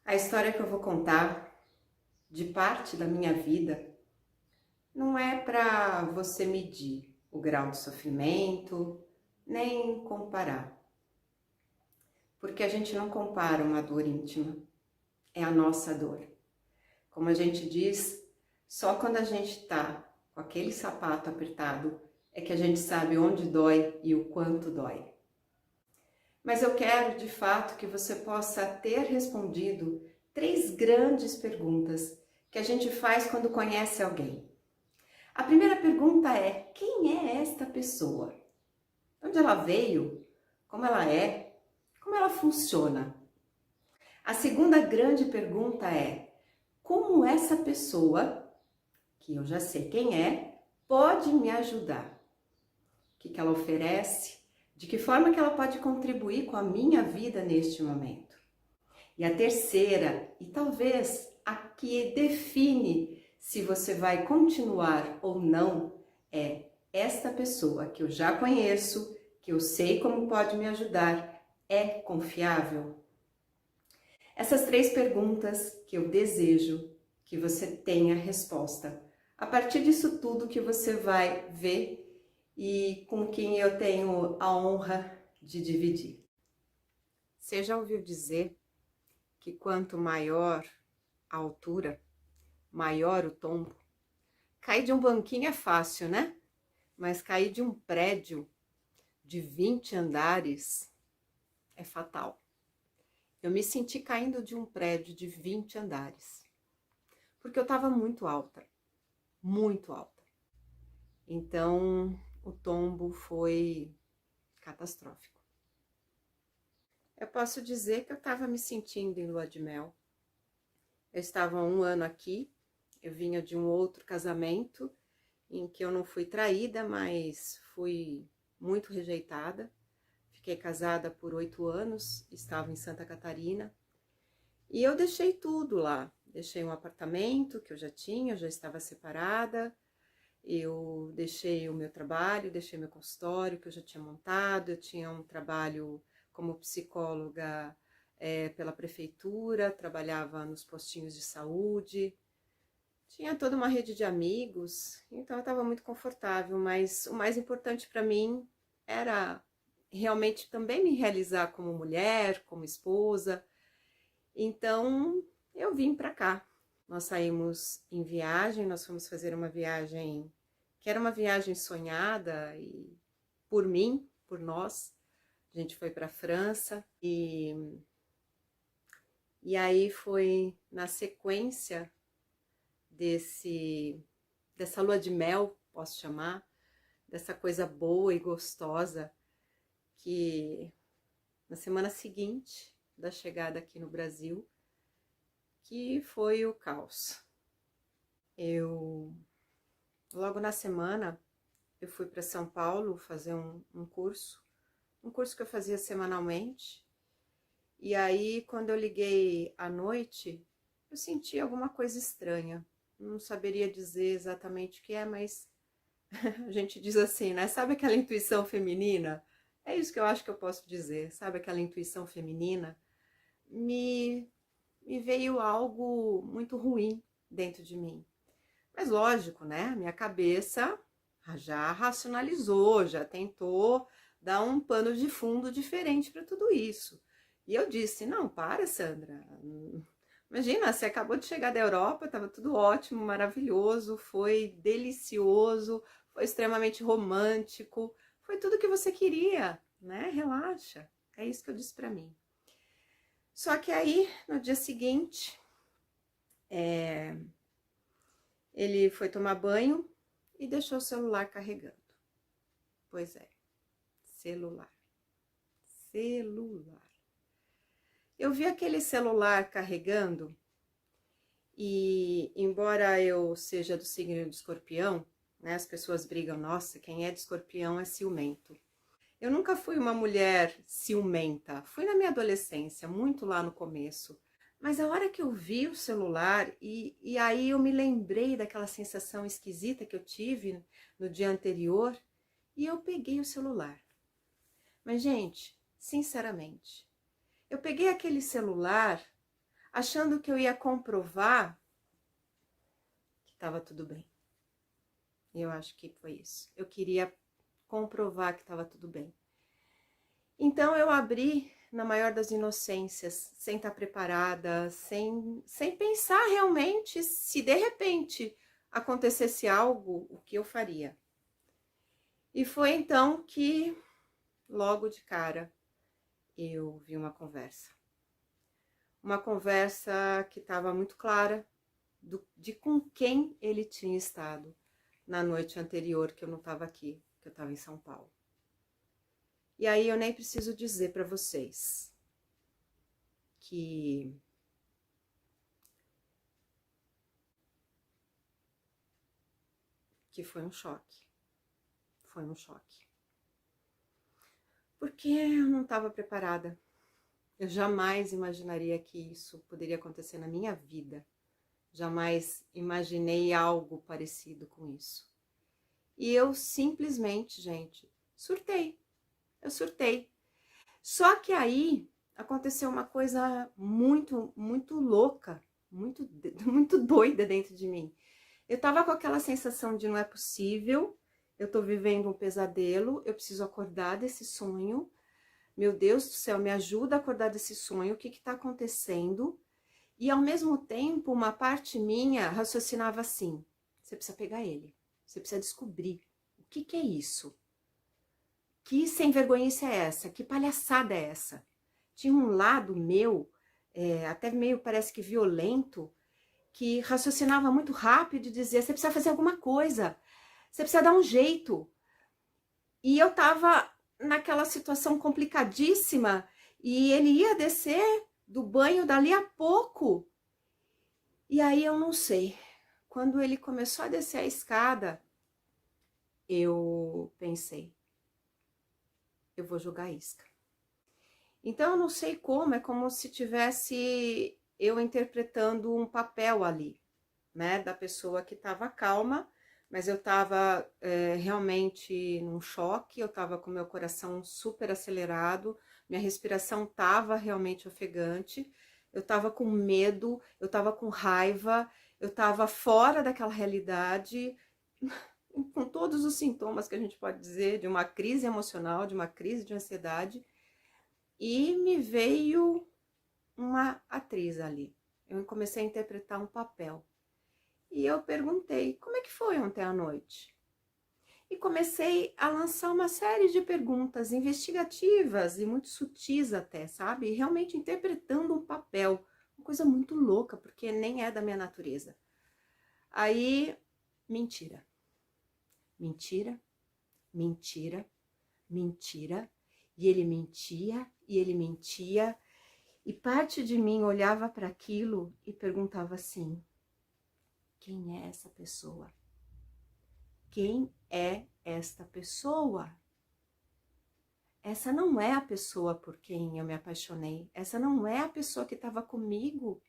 A história que eu vou contar de parte da minha vida não é para você medir o grau de sofrimento, nem comparar. Porque a gente não compara uma dor íntima, é a nossa dor. Como a gente diz, só quando a gente está com aquele sapato apertado é que a gente sabe onde dói e o quanto dói. Mas eu quero, de fato, que você possa ter respondido 3 grandes perguntas que a gente faz quando conhece alguém. A primeira pergunta é: quem é esta pessoa? De onde ela veio? Como ela é? Como ela funciona? A segunda grande pergunta é: como essa pessoa, que eu já sei quem é, pode me ajudar? O que ela oferece? De que forma que ela pode contribuir com a minha vida neste momento? E a terceira, e talvez a que define se você vai continuar ou não, é: esta pessoa que eu já conheço, que eu sei como pode me ajudar, é confiável? Essas 3 perguntas que eu desejo que você tenha resposta. A partir disso tudo que você vai ver e com quem eu tenho a honra de dividir. Você já ouviu dizer que quanto maior a altura, maior o tombo? Cair de um banquinho é fácil, né? Mas cair de um prédio de 20 andares é fatal. Eu me senti caindo de um prédio de 20 andares, porque eu estava muito alta, muito alta. Então, o tombo foi catastrófico. Eu posso dizer que eu estava me sentindo em lua de mel. Eu estava há 1 ano aqui, eu vinha de um outro casamento em que eu não fui traída, mas fui muito rejeitada. Fiquei casada por 8 anos, estava em Santa Catarina, e eu deixei tudo lá. Deixei um apartamento que eu já estava separada, eu deixei o meu trabalho, deixei meu consultório que eu já tinha montado, eu tinha um trabalho como psicóloga pela prefeitura, trabalhava nos postinhos de saúde, tinha toda uma rede de amigos, então eu estava muito confortável, mas o mais importante para mim era realmente também me realizar como mulher, como esposa. Então eu vim para cá. Nós saímos em viagem, nós fomos fazer uma viagem que era uma viagem sonhada e por mim, por nós. A gente foi para a França e aí foi na sequência dessa lua de mel, posso chamar, dessa coisa boa e gostosa, que na semana seguinte da chegada aqui no Brasil, que foi o caos. Logo na semana, eu fui para São Paulo fazer um curso que eu fazia semanalmente, e aí quando eu liguei à noite, eu senti alguma coisa estranha. Não saberia dizer exatamente o que é, mas a gente diz assim, né? Sabe aquela intuição feminina? É isso que eu acho que eu posso dizer. Sabe aquela intuição feminina? Me veio algo muito ruim dentro de mim. Mas lógico, né? Minha cabeça já racionalizou, já tentou dar um pano de fundo diferente para tudo isso. E eu disse: não, para, Sandra. Imagina, você acabou de chegar da Europa, estava tudo ótimo, maravilhoso, foi delicioso, foi extremamente romântico, foi tudo que você queria, né? Relaxa. É isso que eu disse para mim. Só que aí, no dia seguinte, ele foi tomar banho e deixou o celular carregando. Pois é, celular. Celular. Eu vi aquele celular carregando e, embora eu seja do signo de Escorpião, né, as pessoas brigam, nossa, quem é de Escorpião é ciumento. Eu nunca fui uma mulher ciumenta, fui na minha adolescência, muito lá no começo. Mas a hora que eu vi o celular, e aí eu me lembrei daquela sensação esquisita que eu tive no dia anterior, e eu peguei o celular. Mas, gente, sinceramente, eu peguei aquele celular achando que eu ia comprovar que estava tudo bem. Eu acho que foi isso. Eu queria comprovar que estava tudo bem. Então eu abri na maior das inocências, sem estar preparada, sem pensar realmente se de repente acontecesse algo, o que eu faria. E foi então que, logo de cara, eu vi uma conversa. Uma conversa que estava muito clara de com quem ele tinha estado na noite anterior, que eu não estava aqui, que eu estava em São Paulo. E aí eu nem preciso dizer para vocês que foi um choque. Foi um choque. Porque eu não estava preparada. Eu jamais imaginaria que isso poderia acontecer na minha vida. Jamais imaginei algo parecido com isso. E eu simplesmente, gente, surtei. Eu surtei. Só que aí aconteceu uma coisa muito, muito louca, muito, muito doida dentro de mim. Eu tava com aquela sensação de não é possível, eu tô vivendo um pesadelo, eu preciso acordar desse sonho. Meu Deus do céu, me ajuda a acordar desse sonho, o que que tá acontecendo? E ao mesmo tempo, uma parte minha raciocinava assim: você precisa pegar ele, você precisa descobrir o que que é isso. Que sem vergonhice é essa? Que palhaçada é essa? Tinha um lado meu, até meio parece que violento, que raciocinava muito rápido e dizia: você precisa fazer alguma coisa, você precisa dar um jeito. E eu tava naquela situação complicadíssima e ele ia descer do banho dali a pouco. E aí eu não sei, quando ele começou a descer a escada, eu pensei: eu vou jogar isca. Então eu não sei como, é como se tivesse eu interpretando um papel ali, né, da pessoa que estava calma, mas eu estava realmente num choque, eu estava com meu coração super acelerado, minha respiração estava realmente ofegante, eu estava com medo, eu estava com raiva, eu estava fora daquela realidade, com todos os sintomas que a gente pode dizer de uma crise emocional, de uma crise de ansiedade, e me veio uma atriz ali. Eu comecei a interpretar um papel. E eu perguntei: como é que foi ontem à noite? E comecei a lançar uma série de perguntas investigativas e muito sutis até, sabe? Realmente interpretando um papel, uma coisa muito louca, porque nem é da minha natureza. Aí, mentira. Mentira, mentira, mentira. E ele mentia, e ele mentia. E parte de mim olhava para aquilo e perguntava assim: quem é essa pessoa? Quem é esta pessoa? Essa não é a pessoa por quem eu me apaixonei. Essa não é a pessoa que estava comigo.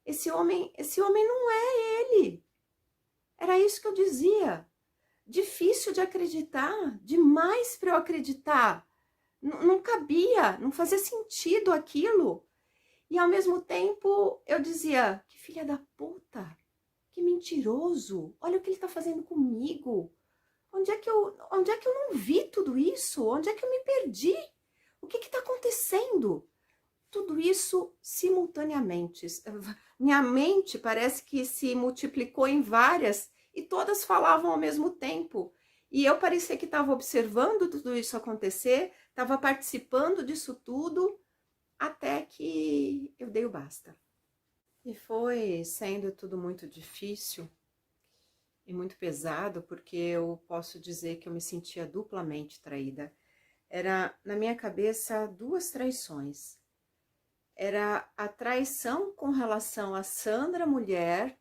Esse homem não é ele. Era isso que eu dizia. Difícil de acreditar, demais para eu acreditar. Não cabia, não fazia sentido aquilo. E ao mesmo tempo eu dizia: que filha da puta, que mentiroso, olha o que ele está fazendo comigo. Onde é que eu não vi tudo isso? Onde é que eu me perdi? O que está acontecendo? Tudo isso simultaneamente. Minha mente parece que se multiplicou em várias e todas falavam ao mesmo tempo. E eu parecia que estava observando tudo isso acontecer, estava participando disso tudo, até que eu dei o basta. E foi sendo tudo muito difícil e muito pesado, porque eu posso dizer que eu me sentia duplamente traída. Era, na minha cabeça, duas traições. Era a traição com relação a Sandra mulher,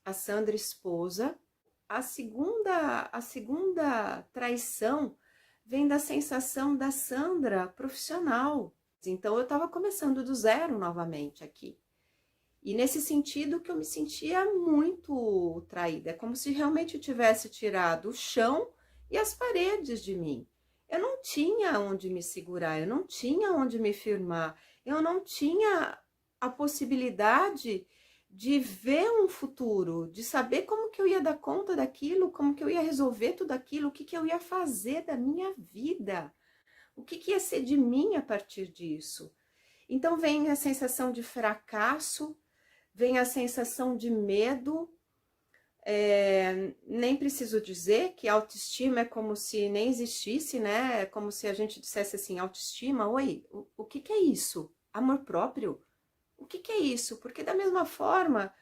a Sandra esposa. A segunda traição vem da sensação da Sandra profissional. Então eu estava começando do zero novamente aqui. E nesse sentido que eu me sentia muito traída, é como se realmente eu tivesse tirado o chão e as paredes de mim. Eu não tinha onde me segurar, eu não tinha onde me firmar, eu não tinha a possibilidade de ver um futuro, de saber como que eu ia dar conta daquilo, como que eu ia resolver tudo aquilo, o que que eu ia fazer da minha vida, o que que ia ser de mim a partir disso. Então vem a sensação de fracasso, vem a sensação de medo. Nem preciso dizer que autoestima é como se nem existisse, né? É como se a gente dissesse assim, autoestima, oi, o que que é isso? Amor próprio? O que que é isso? Porque da mesma forma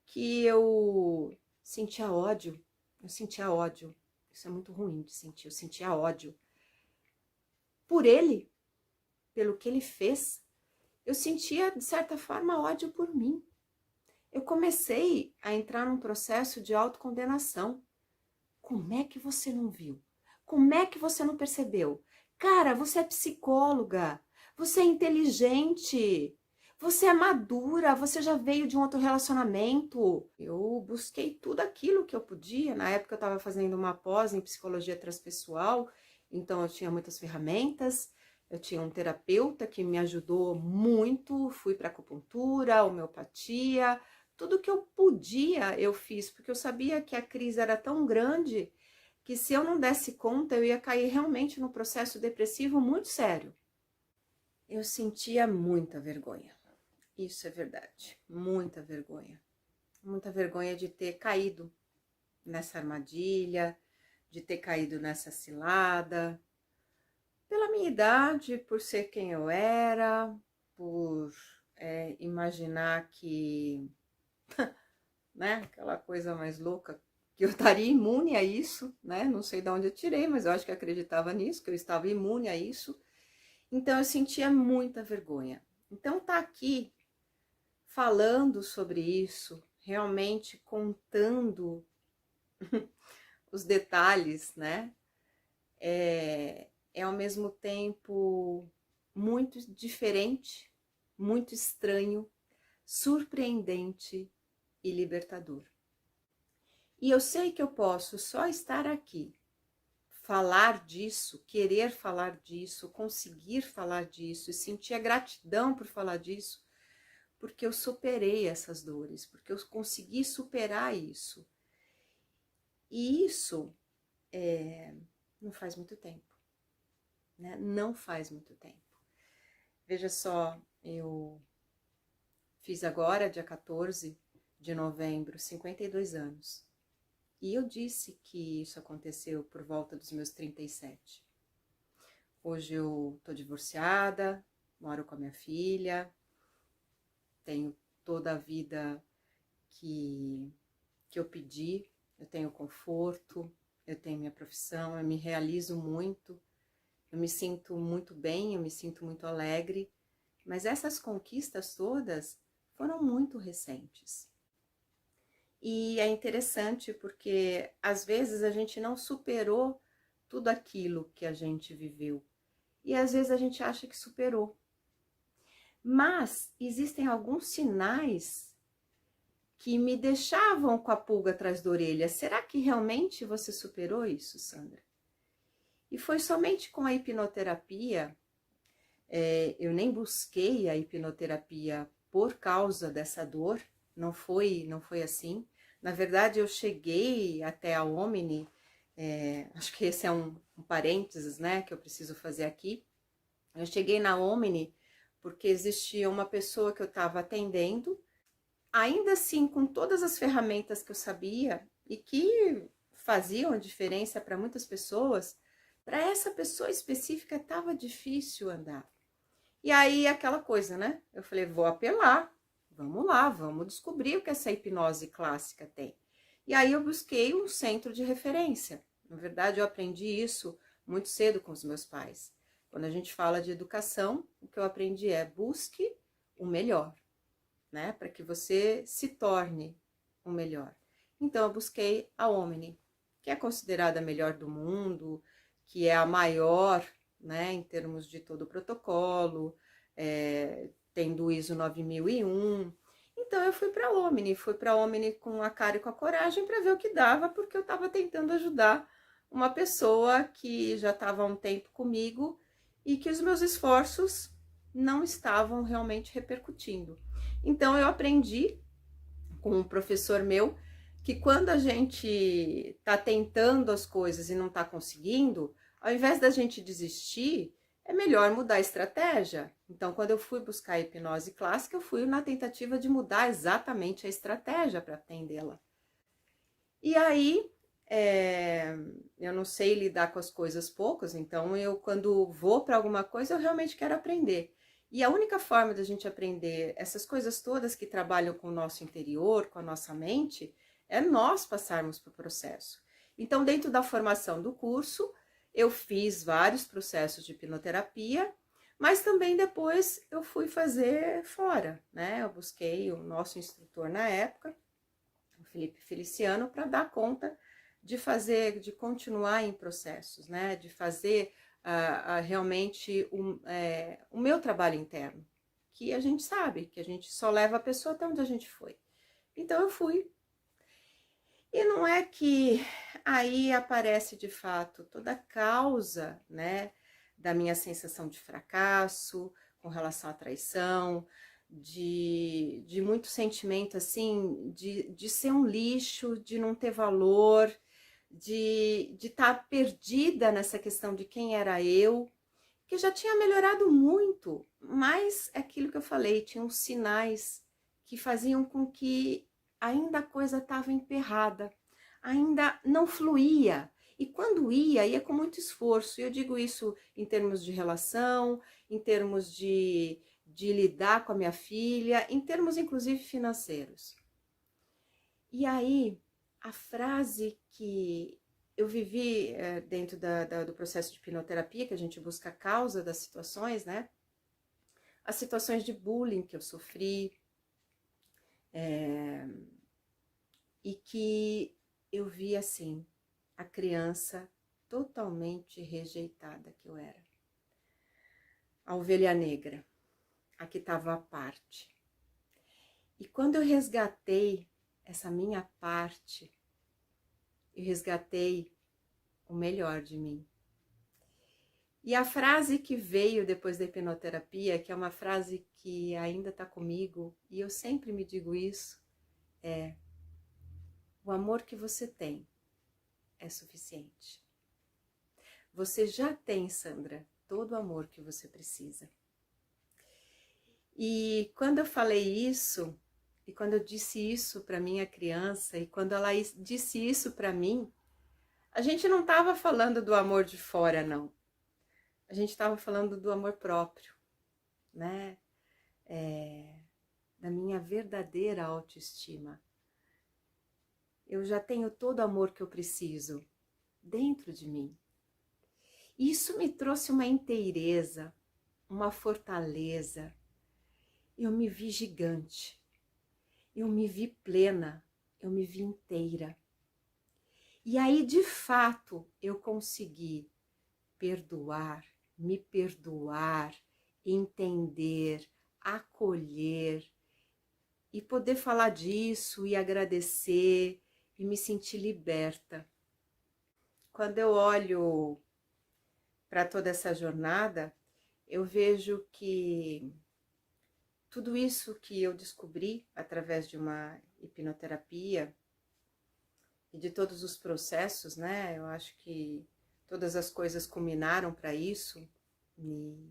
que eu sentia ódio, isso é muito ruim de sentir, eu sentia ódio por ele, pelo que ele fez, eu sentia, de certa forma, ódio por mim. Eu comecei a entrar num processo de autocondenação. Como é que você não viu? Como é que você não percebeu? Cara, você é psicóloga, você é inteligente, você é madura, você já veio de um outro relacionamento. Eu busquei tudo aquilo que eu podia. Na época eu estava fazendo uma pós em psicologia transpessoal, então eu tinha muitas ferramentas. Eu tinha um terapeuta que me ajudou muito, fui para acupuntura, homeopatia, tudo que eu podia eu fiz, porque eu sabia que a crise era tão grande que se eu não desse conta, eu ia cair realmente num processo depressivo muito sério. Eu sentia muita vergonha, isso é verdade, muita vergonha. Muita vergonha de ter caído nessa armadilha, de ter caído nessa cilada, pela minha idade, por ser quem eu era, por imaginar que, né, aquela coisa mais louca, que eu estaria imune a isso, né, não sei de onde eu tirei, mas eu acho que acreditava nisso, que eu estava imune a isso, então eu sentia muita vergonha. Então tá aqui, falando sobre isso, realmente contando os detalhes, né, é ao mesmo tempo muito diferente, muito estranho, surpreendente e libertador. E eu sei que eu posso só estar aqui, falar disso, querer falar disso, conseguir falar disso e sentir a gratidão por falar disso, porque eu superei essas dores, porque eu consegui superar isso. E isso não faz muito tempo, né? Não faz muito tempo. Veja só, eu fiz agora, dia 14 de novembro, 52 anos. E eu disse que isso aconteceu por volta dos meus 37. Hoje eu tô divorciada, moro com a minha filha, tenho toda a vida que eu pedi, eu tenho conforto, eu tenho minha profissão, eu me realizo muito, eu me sinto muito bem, eu me sinto muito alegre, mas essas conquistas todas foram muito recentes. E é interessante porque às vezes a gente não superou tudo aquilo que a gente viveu. E às vezes a gente acha que superou. Mas existem alguns sinais que me deixavam com a pulga atrás da orelha. Será que realmente você superou isso, Sandra? E foi somente com a hipnoterapia, eu nem busquei a hipnoterapia por causa dessa dor, não foi assim. Na verdade, eu cheguei até a Omni, acho que esse é um parênteses, né, que eu preciso fazer aqui. Eu cheguei na Omni porque existia uma pessoa que eu estava atendendo, ainda assim, com todas as ferramentas que eu sabia e que faziam a diferença para muitas pessoas, para essa pessoa específica estava difícil andar. E aí, aquela coisa, né? Eu falei, vou apelar, vamos lá, vamos descobrir o que essa hipnose clássica tem. E aí eu busquei um centro de referência. Na verdade, eu aprendi isso muito cedo com os meus pais. Quando a gente fala de educação, o que eu aprendi é busque o melhor, né? Para que você se torne o melhor. Então, eu busquei a Omni, que é considerada a melhor do mundo, que é a maior, né, em termos de todo o protocolo, tem do ISO 9001. Então eu fui para a Omni com a cara e com a coragem para ver o que dava, porque eu estava tentando ajudar uma pessoa que já estava há um tempo comigo e que os meus esforços não estavam realmente repercutindo. Então eu aprendi com um professor meu que quando a gente está tentando as coisas e não está conseguindo, ao invés da gente desistir, é melhor mudar a estratégia. Então, quando eu fui buscar a hipnose clássica, eu fui na tentativa de mudar exatamente a estratégia para atendê-la. E aí, eu não sei lidar com as coisas poucas, então eu, quando vou para alguma coisa, eu realmente quero aprender. E a única forma da gente aprender essas coisas todas que trabalham com o nosso interior, com a nossa mente, é nós passarmos para o processo. Então, dentro da formação do curso, eu fiz vários processos de hipnoterapia, mas também depois eu fui fazer fora, né? Eu busquei o nosso instrutor na época, o Felipe Feliciano, para dar conta de fazer, de continuar em processos, né? De fazer realmente o meu trabalho interno, que a gente sabe, que a gente só leva a pessoa até onde a gente foi. Então eu fui. E não é que aí aparece de fato toda a causa, né, da minha sensação de fracasso com relação à traição, de muito sentimento assim, de ser um lixo, de não ter valor, de estar perdida nessa questão de quem era eu, que já tinha melhorado muito, mas é aquilo que eu falei, tinham sinais que faziam com que ainda a coisa estava emperrada, ainda não fluía. E quando ia com muito esforço. E eu digo isso em termos de relação, em termos de lidar com a minha filha, em termos inclusive financeiros. E aí, a frase que eu vivi dentro do processo de hipnoterapia, que a gente busca a causa das situações, né? As situações de bullying que eu sofri, e que eu vi assim, a criança totalmente rejeitada que eu era. A ovelha negra, a que estava à parte. E quando eu resgatei essa minha parte, eu resgatei o melhor de mim. E a frase que veio depois da hipnoterapia, que é uma frase que ainda está comigo, e eu sempre me digo isso, é: o amor que você tem é suficiente. Você já tem, Sandra, todo o amor que você precisa. E quando eu falei isso, e quando eu disse isso para minha criança, e quando ela disse isso para mim, a gente não estava falando do amor de fora, não. A gente estava falando do amor próprio, né? Da minha verdadeira autoestima. Eu já tenho todo o amor que eu preciso dentro de mim. Isso me trouxe uma inteireza, uma fortaleza. Eu me vi gigante, eu me vi plena, eu me vi inteira. E aí, de fato, eu consegui perdoar, me perdoar, entender, acolher e poder falar disso e agradecer e me sentir liberta. Quando eu olho para toda essa jornada, eu vejo que tudo isso que eu descobri através de uma hipnoterapia e de todos os processos, né? Eu acho que todas as coisas culminaram para isso. E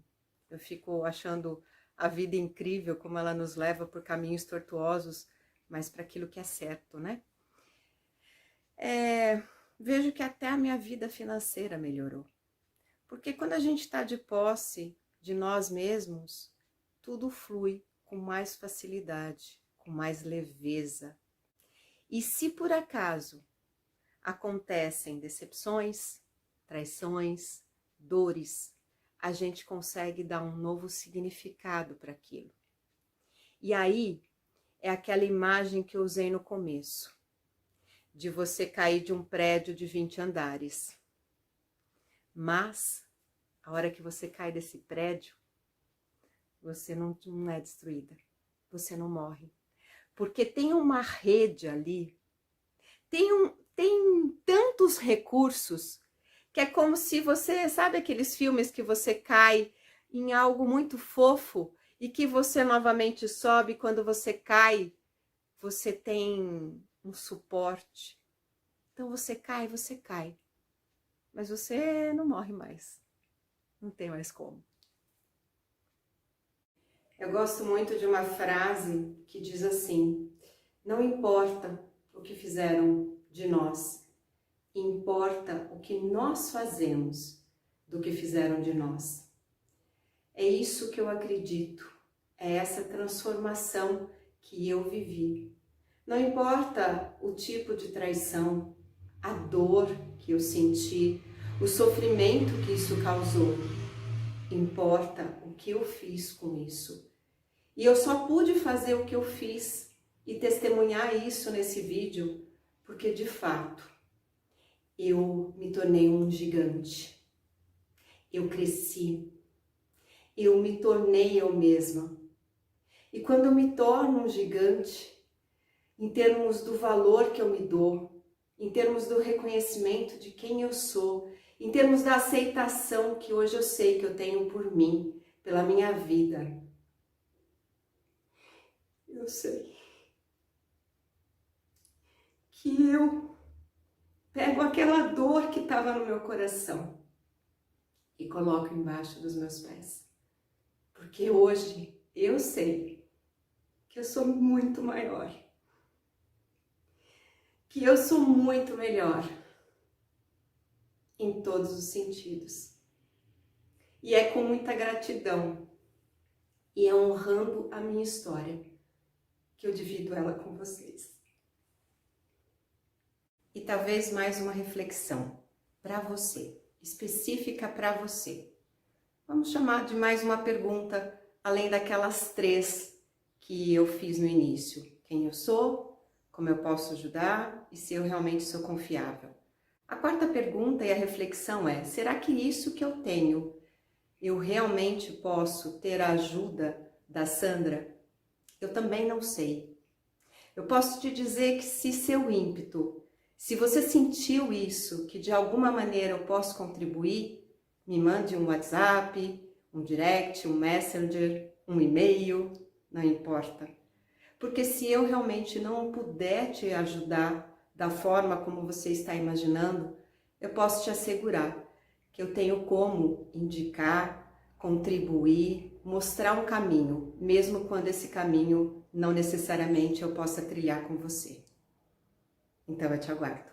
eu fico achando a vida incrível, como ela nos leva por caminhos tortuosos, mas para aquilo que é certo, né? Vejo que até a minha vida financeira melhorou. Porque quando a gente está de posse de nós mesmos, tudo flui com mais facilidade, com mais leveza. E se por acaso acontecem decepções, traições, dores, a gente consegue dar um novo significado para aquilo. E aí é aquela imagem que eu usei no começo, de você cair de um prédio de 20 andares. Mas, a hora que você cai desse prédio, você não é destruída, você não morre. Porque tem uma rede ali, tem tantos recursos, que é como se você, sabe aqueles filmes que você cai em algo muito fofo e que você novamente sobe. Quando você cai, você tem um suporte. Então você cai, mas você não morre mais, não tem mais como. Eu gosto muito de uma frase que diz assim: não importa o que fizeram de nós, importa o que nós fazemos do que fizeram de nós. É isso que eu acredito, é essa transformação que eu vivi. Não importa o tipo de traição, a dor que eu senti, o sofrimento que isso causou, importa o que eu fiz com isso. E eu só pude fazer o que eu fiz e testemunhar isso nesse vídeo porque, de fato, eu me tornei um gigante. Eu cresci. Eu me tornei eu mesma. E quando eu me torno um gigante, em termos do valor que eu me dou, em termos do reconhecimento de quem eu sou, em termos da aceitação que hoje eu sei que eu tenho por mim, pela minha vida, eu sei que eu pego aquela dor que estava no meu coração e coloco embaixo dos meus pés. Porque hoje eu sei que eu sou muito maior, que eu sou muito melhor em todos os sentidos. E é com muita gratidão e é honrando a minha história que eu divido ela com vocês. E talvez mais uma reflexão para você, específica para você. Vamos chamar de mais uma pergunta, além daquelas 3 que eu fiz no início. Quem eu sou, como eu posso ajudar e se eu realmente sou confiável. A 4ª pergunta e a reflexão é: será que isso que eu tenho, eu realmente posso ter a ajuda da Sandra? Eu também não sei. Eu posso te dizer que se seu ímpeto, se você sentiu isso, que de alguma maneira eu posso contribuir, me mande um WhatsApp, um direct, um messenger, um e-mail, não importa. Porque se eu realmente não puder te ajudar da forma como você está imaginando, eu posso te assegurar que eu tenho como indicar, contribuir, mostrar um caminho, mesmo quando esse caminho não necessariamente eu possa trilhar com você. Então eu te aguardo.